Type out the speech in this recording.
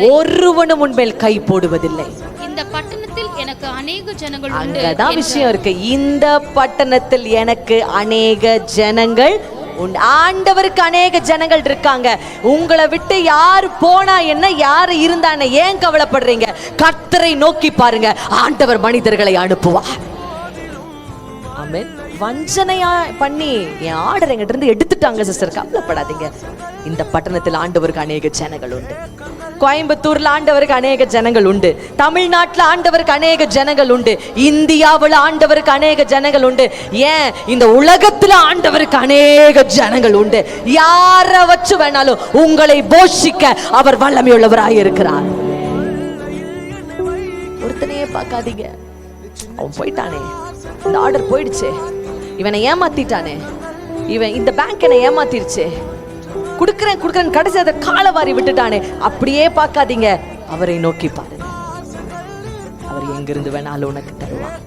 ஒருவனும் உன்மேல் கை போடுவதில்லை. இந்த பட்டணத்தில் எனக்கு அநேக ஜனங்கள் உண்டு. அங்கதான் விஷயம் இருக்கு. இந்த பட்டணத்தில் எனக்கு அநேக ஜனங்கள் உண்டு. ஆண்டவருக்கு அநேக ஜனங்கள் இருக்காங்க. உங்களை விட்டு யார் போனா என்ன, யாரு இருந்தானே, ஏன் கவலைப்படுறீங்க? கர்த்தரை நோக்கி பாருங்க, ஆண்டவர் மனிதர்களை அனுப்புவார். ஆமென். வஞ்சனையா பண்ணி என் ஆர்டர் எங்கிட்ட இருந்து எடுத்துட்டாங்க சிஸ்டர், கவலைப்படாதீங்க. இந்த பட்டணத்தில் ஆண்டவருக்கு அநேக ஜனங்கள் உண்டு. கோயம்புத்தூர்ல ஆண்டவருக்கு அநேக ஜனங்கள் உண்டு. தமிழ்நாட்டுல ஆண்டவருக்கு அநேக ஜனங்கள் உண்டு. இந்தியாவில் ஆண்டவருக்கு அநேக ஜனங்கள் உண்டு. ஏன் இந்த உலகத்துல ஆண்டவருக்கு அநேக ஜனங்கள் உண்டு. யார வச்சு வேணாலும் உங்களை போஷிக்க அவர் வல்லமையுள்ளவராய் இருக்கிறார். ஒருத்தனையே பார்க்காதீங்க. அவன் போயிட்டானே, இந்த ஆர்டர் போயிடுச்சு, இவனை ஏமாத்திட்டானே, இவன் இந்த பேங்க் என்ன ஏமாத்திருச்சு, குடுக்கறேன் கடைசி அதை காலவாரி விட்டுட்டானே, அப்படியே பார்க்காதீங்க. அவரை நோக்கி பாருங்க. அவர் எங்கிருந்து வேணாலும் உனக்கு தருவார்.